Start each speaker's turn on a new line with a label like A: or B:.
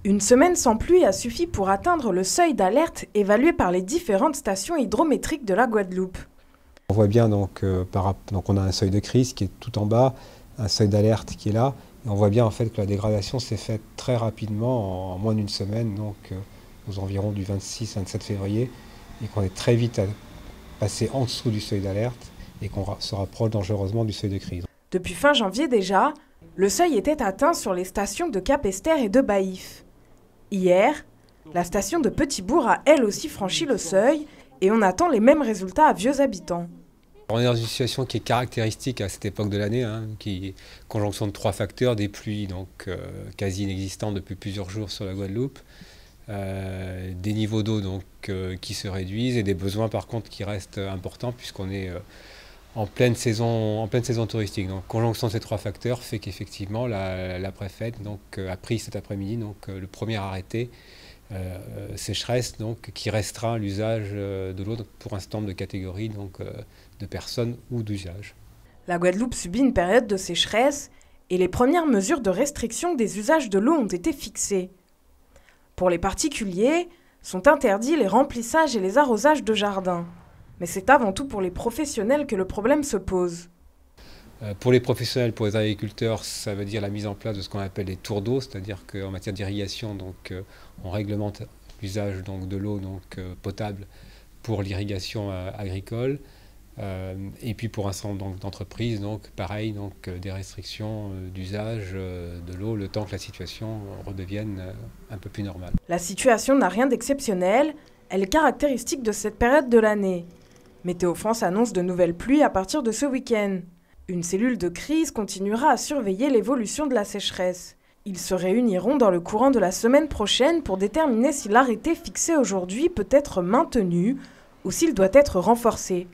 A: Une semaine sans pluie a suffi pour atteindre le seuil d'alerte évalué par les différentes stations hydrométriques de la Guadeloupe.
B: On voit bien donc on a un seuil de crise qui est tout en bas, un seuil d'alerte qui est là, et on voit bien en fait que la dégradation s'est faite très rapidement, en moins d'une semaine, donc aux environs du 26-27 février, et qu'on est très vite passé en dessous du seuil d'alerte et qu'on se rapproche dangereusement du seuil de crise.
A: Depuis fin janvier déjà, le seuil était atteint sur les stations de Cap-Esther et de Baïf. Hier, la station de Petit-Bourg a elle aussi franchi le seuil et on attend les mêmes résultats à Vieux-Habitants.
B: On est dans une situation qui est caractéristique à cette époque de l'année, qui est conjonction de trois facteurs, des pluies donc quasi inexistantes depuis plusieurs jours sur la Guadeloupe, des niveaux d'eau donc qui se réduisent et des besoins par contre qui restent importants puisqu'on est en pleine saison touristique. Donc conjonction de ces trois facteurs fait qu'effectivement la préfète donc a pris cet après-midi donc le premier arrêté sécheresse donc qui restreint l'usage de l'eau pour un certain nombre de catégories donc de personnes ou d'usages.
A: La Guadeloupe subit une période de sécheresse et les premières mesures de restriction des usages de l'eau ont été fixées. Pour les particuliers, sont interdits les remplissages et les arrosages de jardins. Mais c'est avant tout pour les professionnels que le problème se pose.
B: Pour les professionnels, pour les agriculteurs, ça veut dire la mise en place de ce qu'on appelle les tours d'eau, c'est-à-dire qu'en matière d'irrigation, donc, on réglemente l'usage donc, de l'eau donc, potable pour l'irrigation agricole. Et puis pour un certain nombre d'entreprises, donc pareil, donc, des restrictions d'usage de l'eau, le temps que la situation redevienne un peu plus normale.
A: La situation n'a rien d'exceptionnel, elle est caractéristique de cette période de l'année. Météo France annonce de nouvelles pluies à partir de ce week-end. Une cellule de crise continuera à surveiller l'évolution de la sécheresse. Ils se réuniront dans le courant de la semaine prochaine pour déterminer si l'arrêté fixé aujourd'hui peut être maintenu ou s'il doit être renforcé.